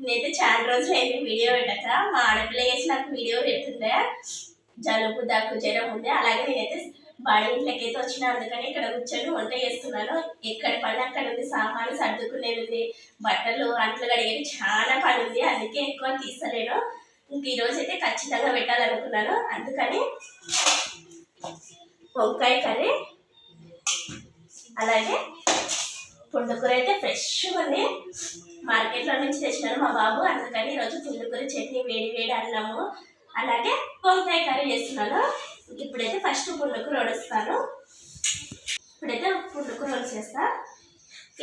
నేనైతే చాలా రోజులు అయింది వీడియో పెట్టక. మా ఆడపిల్ల వేసి నాకు వీడియో పెడుతుండే, జలుబు దగ్గు జ్వరం ఉంది. అలాగే నేనైతే బాడీ ఇంట్లోకి అయితే వచ్చిన, అందుకని ఇక్కడ కూర్చొని వంట చేస్తున్నాను. ఎక్కడ పని అక్కడ ఉంది, సామాన్లు సర్దుకునేది ఉంది, బట్టలు అంట్లు కడిగేది చాలా పని ఉంది, అందుకే ఎక్కువ తీస్తలేను. ఇంక ఈరోజు అయితే ఖచ్చితంగా పెట్టాలనుకున్నాను. అందుకని వంకాయ కర్రీ, అలాగే పుండుకూర అయితే ఫ్రెష్గా ఉంది, మార్కెట్లో నుంచి తెచ్చినాను మా బాబు. అందుకని ఈరోజు పుండుకూర చట్నీ, వేడి వేడి అన్నము, అలాగే వంకాయ కర్రీ చేస్తున్నాను. ఇప్పుడైతే ఫస్ట్ పుండుకూర వడుస్తాను. ఇప్పుడైతే పుండుకూర వడిచేస్తా.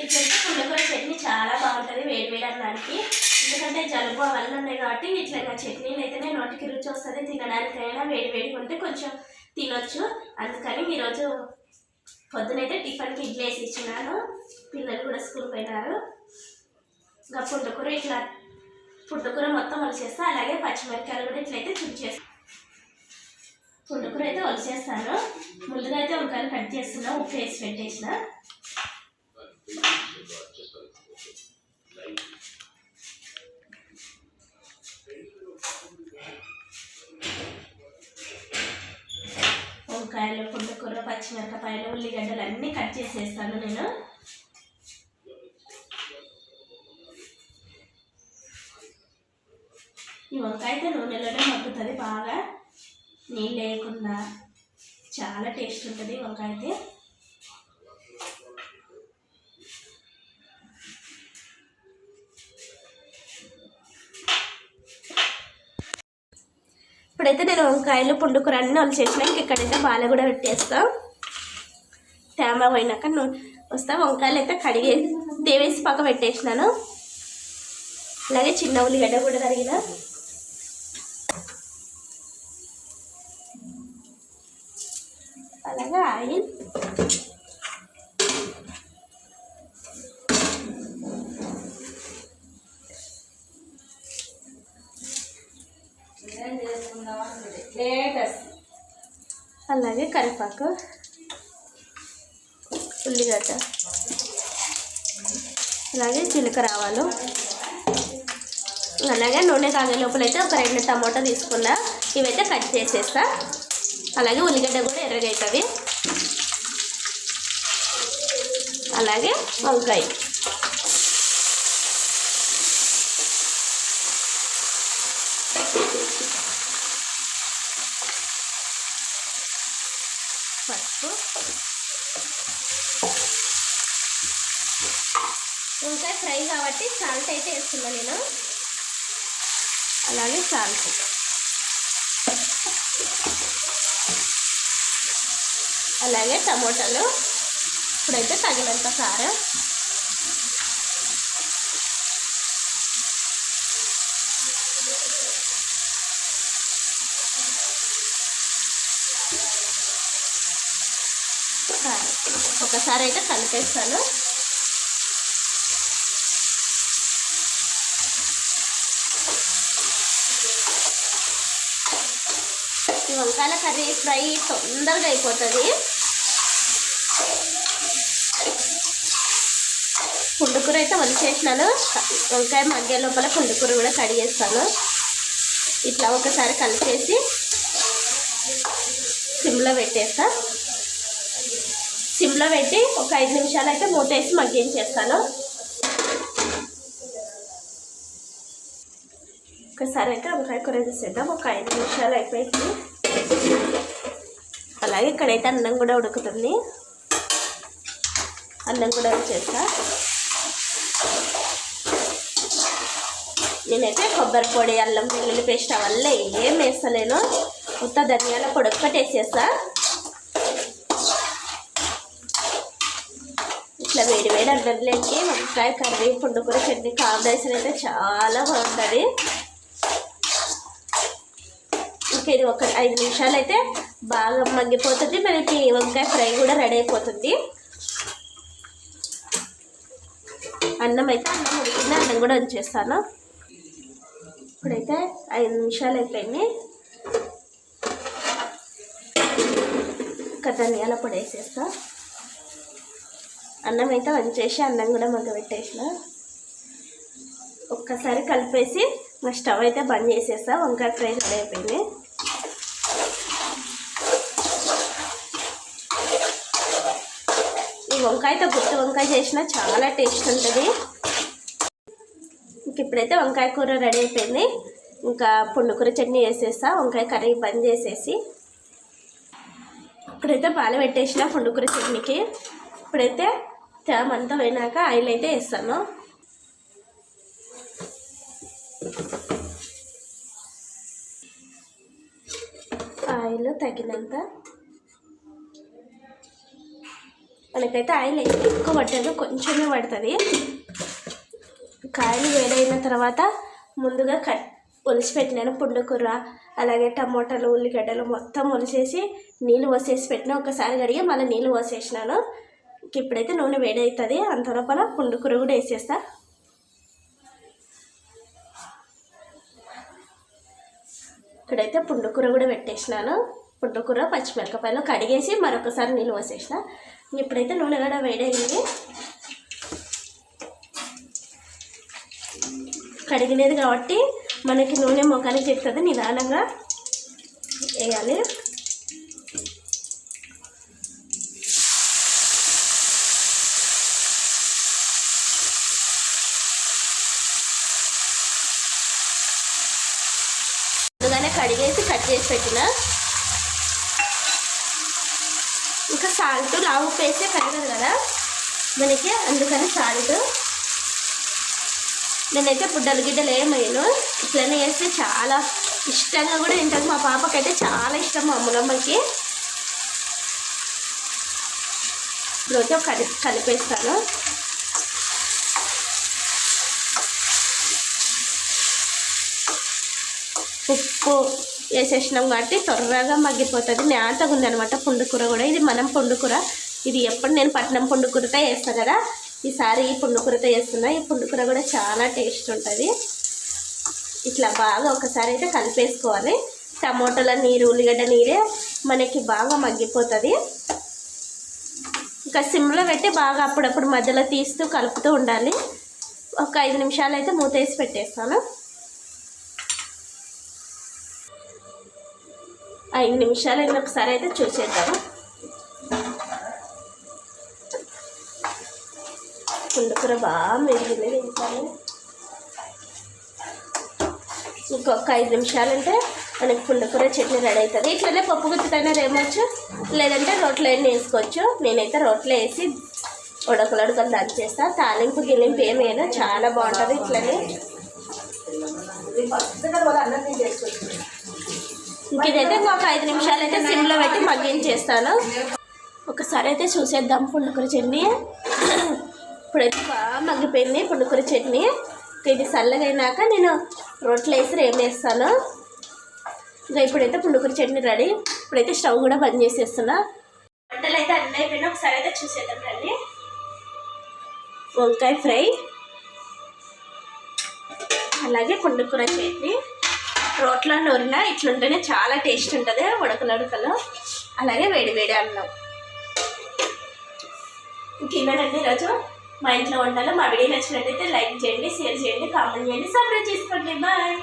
ఇట్లయితే పుండుకూర చట్నీ చాలా బాగుంటుంది వేడి వేడి అన్నానికి. ఎందుకంటే జలుబు అవన్నీ ఉన్నాయి కాబట్టి ఇట్లా చట్నీలు అయితేనే నోటికి రుచి వస్తుంది, తినడానికైనా వేడి వేడిగా ఉంటే కొంచెం తినొచ్చు. అందుకని ఈరోజు పొద్దునైతే టిఫిన్కి ఇడ్లీ వేసి ఇచ్చినాను, పిల్లలు కూడా స్కూల్కి పోయినారు. ఇంకా పుండుకూర మొత్తం వలిచేస్తా. అలాగే పచ్చిమిరపకాయలు కూడా ఇట్లయితే చుంచేస్తాను. పుండుకూర అయితే వలిచేస్తాను. ముందుగా అయితే వంకాయలు కట్ చేస్తున్నా, ఉప్పు వేసి పెట్టేసిన. వంకాయలు, పుండుకూర, పచ్చిమిరపకాయలు, ఉల్లిగడ్డలు అన్నీ కట్ చేసేస్తాను నేను. ఈ వంకాయ అయితే నూనెలోనే మగ్గుతుంది బాగా, నీళ్ళు లేకుండా. చాలా టేస్ట్ ఉంటుంది వంకాయ అయితే. ఇప్పుడైతే నేను వంకాయలు, పుండుకూర అన్నీ వలిచేసిన. ఇక్కడైతే బాల కూడా పెట్టేస్తా. తేమ పోయినాక వస్తా. వంకాయలు అయితే కడిగి దేవేసి పక్క పెట్టేసినాను. అలాగే చిన్న ఉల్లిగడ్డ కూడా తరిగిన. అలాగే ఆయిల్, అలాగే కరివేపాకు, ఉల్లిగడ్డ, అలాగే జీలకర్ర ఆవాలు. అలాగే నూనె కాగే లోపల అయితే ఒక 2 టమాటా తీసుకున్నా, ఇవైతే కట్ చేసేస్తా. అలాగే ఉల్లిగడ్డ కూడా ఎర్రగా అవుతుంది. అలాగే వంకాయ, పసుపు, వంకాయ ఫ్రై కాబట్టి సాల్ట్ అయితే వేస్తున్నా నేను. అలాగే సాల్ట్, అలాగే టమోటాలు, ఇప్పుడైతే తగినంత కారం, ఒకసారి అయితే కలిపేస్తాను. ఈ వంకాయల కర్రీ ఫ్రై తొందరగా అయిపోతుంది. పుండుకూర అయితే వలిచేసినాను. వంకాయ మధ్య లోపల పుండుకూర కూడా కడిగేస్తాను. ఇట్లా ఒకసారి కలిపేసి సిమ్లో పెట్టేస్తా. సిమ్లో పెట్టి ఒక 5 నిమిషాలు అయితే మూత వేసి మగ్గించేస్తాను. ఒకసారి అయితే వంకాయ కూర చేసేద్దాం. ఒక 5 నిమిషాలు అయిపోయింది. అలాగే ఇక్కడైతే అన్నం కూడా ఉడుకుతుంది. అన్నం కూడా వచ్చేస్తా. నేనైతే కొబ్బరి పొడి, అల్లం వెల్లుల్లి పేస్ట్ అవన్నీ ఏం వేస్తలేను. ఉత్త ధనియాల పొడి ఒక్కటి వేసేస్తా. ఇట్లా వేడి వేడి అన్నంలోకి వంకాయ కర్రీ, పుండుకూర చట్నీ కాంబినేషన్ అయితే చాలా బాగుంటుంది. ఇంకా ఇది ఒక 5 నిమిషాలు అయితే బాగా మగ్గిపోతుంది. మనకి వంకాయ ఫ్రై కూడా రెడీ అయిపోతుంది. అన్నం ఉడికింది. అన్నం కూడా ఉంచేస్తాను. ఇప్పుడైతే 5 నిమిషాలు అయిపోయింది. ఇంకా ధనియాల పొడి వేసేస్తా. అన్నం అయితే వంచేసి అన్నం కూడా మగ్గబెట్టేసిన. ఒక్కసారి కలిపేసి మా స్టవ్ అయితే బంద్ చేసేస్తా. వంకాయ ఫ్రై రెడీ అయిపోయింది. ఈ వంకాయతో గుత్తి వంకాయ చేసినా చాలా టేస్ట్ ఉంటుంది. ఇంక ఇప్పుడైతే వంకాయ కూర రెడీ అయిపోయింది. ఇంకా పుండుకూర చట్నీ వేసేస్తా. వంకాయ కర్రీ బంద్ చేసేసి ఇప్పుడైతే పాలు పెట్టేసిన పుండుకూర చట్నీకి. ఇప్పుడైతే తేమంతా పోయినాక ఆయిల్ అయితే వేస్తాను. ఆయిల్ తగినంత, మనకైతే ఆయిల్ ఎక్కువ పట్టదు, కొంచెమే పడుతుంది. కాయలు వేడైన తర్వాత ముందుగా ఒలిసి పెట్టినాను పుండుకూర, అలాగే టమోటాలు, ఉల్లిగడ్డలు మొత్తం ఒలిసేసి నీళ్ళు పోసేసి పెట్టిన. ఒకసారి కడిగి మళ్ళీ నీళ్ళు పోసేసినాను. ఇప్పుడైతే నూనె వేడవుతుంది, అంత లోపల పుండుకూర కూడా వేసేస్తా. ఇక్కడైతే పుండుకూర కూడా పెట్టేసినాను. పుండుకూర పచ్చిమిరపకాయలు కడిగేసి మరొకసారి నీళ్ళు పోసేసిన. ఇప్పుడైతే నూనె కూడా వేడైంది. కడిగినది కాబట్టి మనకి నూనె మొఖానికి చెప్తుంది, నిదానంగా వేయాలి. ముందుగానే కడిగేసి కట్ చేసి పెట్టిన. ఇంకా సాల్ట్ లావు ఉప్పు వేస్తే కడగదు కదా మనకి, అందుకని సాల్ట్. నేనైతే పుడ్డలు గిడ్డలు ఏమైనా ఇట్లనే వేస్తే చాలా ఇష్టంగా కూడా తింటాను. మా పాపకైతే చాలా ఇష్టం, మా అమ్మమ్మకి. ఇప్పుడైతే కలిపేస్తాను. ఉప్పు వేసేసినాం కాబట్టి త్వరగా మగ్గిపోతుంది. నేతగా ఉందనమాట పుండుకూర కూడా. ఇది మనం పుండుకూర, ఇది ఎప్పుడు నేను పట్నం పుండుకూరతో వేస్తాను కదా, ఈసారి ఈ పుండుకూరతో వేస్తున్నా. ఈ పుండుకూర కూడా చాలా టేస్ట్ ఉంటుంది. ఇట్లా బాగా ఒకసారి అయితే కలిపేసుకోవాలి. టమోటాల నీరు, ఉల్లిగడ్డ నీరే మనకి బాగా మగ్గిపోతుంది. ఇంకా సిమ్లో పెట్టి బాగా అప్పుడప్పుడు మధ్యలో తీస్తూ కలుపుతూ ఉండాలి. ఒక 5 నిమిషాలు అయితే మూత వేసి పెట్టేస్తాను. 5 నిమిషాలు అయిన ఒకసారి అయితే చూసేద్దాము. పుండుకూర బాగా మెరిగింది. ఇంకొక 5 నిమిషాలు అంటే మనకి పుండుకూర చట్నీ రెడీ అవుతుంది. ఇట్లనే పప్పు గుత్తితోనే రేమొచ్చు, లేదంటే రోట్లో అయినా వేసుకోవచ్చు. నేనైతే రోట్లో వేసి ఉడకలు దంచేస్తా. తాలింపు గిలింపు ఏమైనా చాలా బాగుంటుంది. ఇట్లనే ఇంక ఇదైతే ఇంకొక 5 నిమిషాలు అయితే సిమ్లో పెట్టి మగ్గించేస్తాను. ఒకసారి అయితే చూసేద్దాం పుండుకూర చట్నీ. ఇప్పుడైతే బాగా మగ్గిపోయింది పుండుకూర చట్నీ. ఇది చల్లగా అయినాక నేను రోట్లో వేసి రేమేస్తాను. ఇంకా ఇప్పుడైతే పుండుకూర చట్నీ రెడీ. ఇప్పుడైతే స్టవ్ కూడా బంద్ చేసేస్తున్నా. వంటలు అయితే అన్నీ అయిపోయినా ఒకసారి అయితే చూసేద్దాం రండి. వంకాయ ఫ్రై, అలాగే పుండుకూర చట్నీ. రోట్లో నూరిన ఇట్లుంటేనే చాలా టేస్ట్ ఉంటుంది, ఉడకలు. అలాగే వేడి వేడి అన్నం. ఇంకేమేనండి ఈరోజు మా ఇంట్లో వంటలు. మా వీడియో నచ్చినట్టయితే లైక్ చేయండి, షేర్ చేయండి, కామెంట్ చేయండి, సబ్స్క్రైబ్ చేసుకోండి. బాయ్.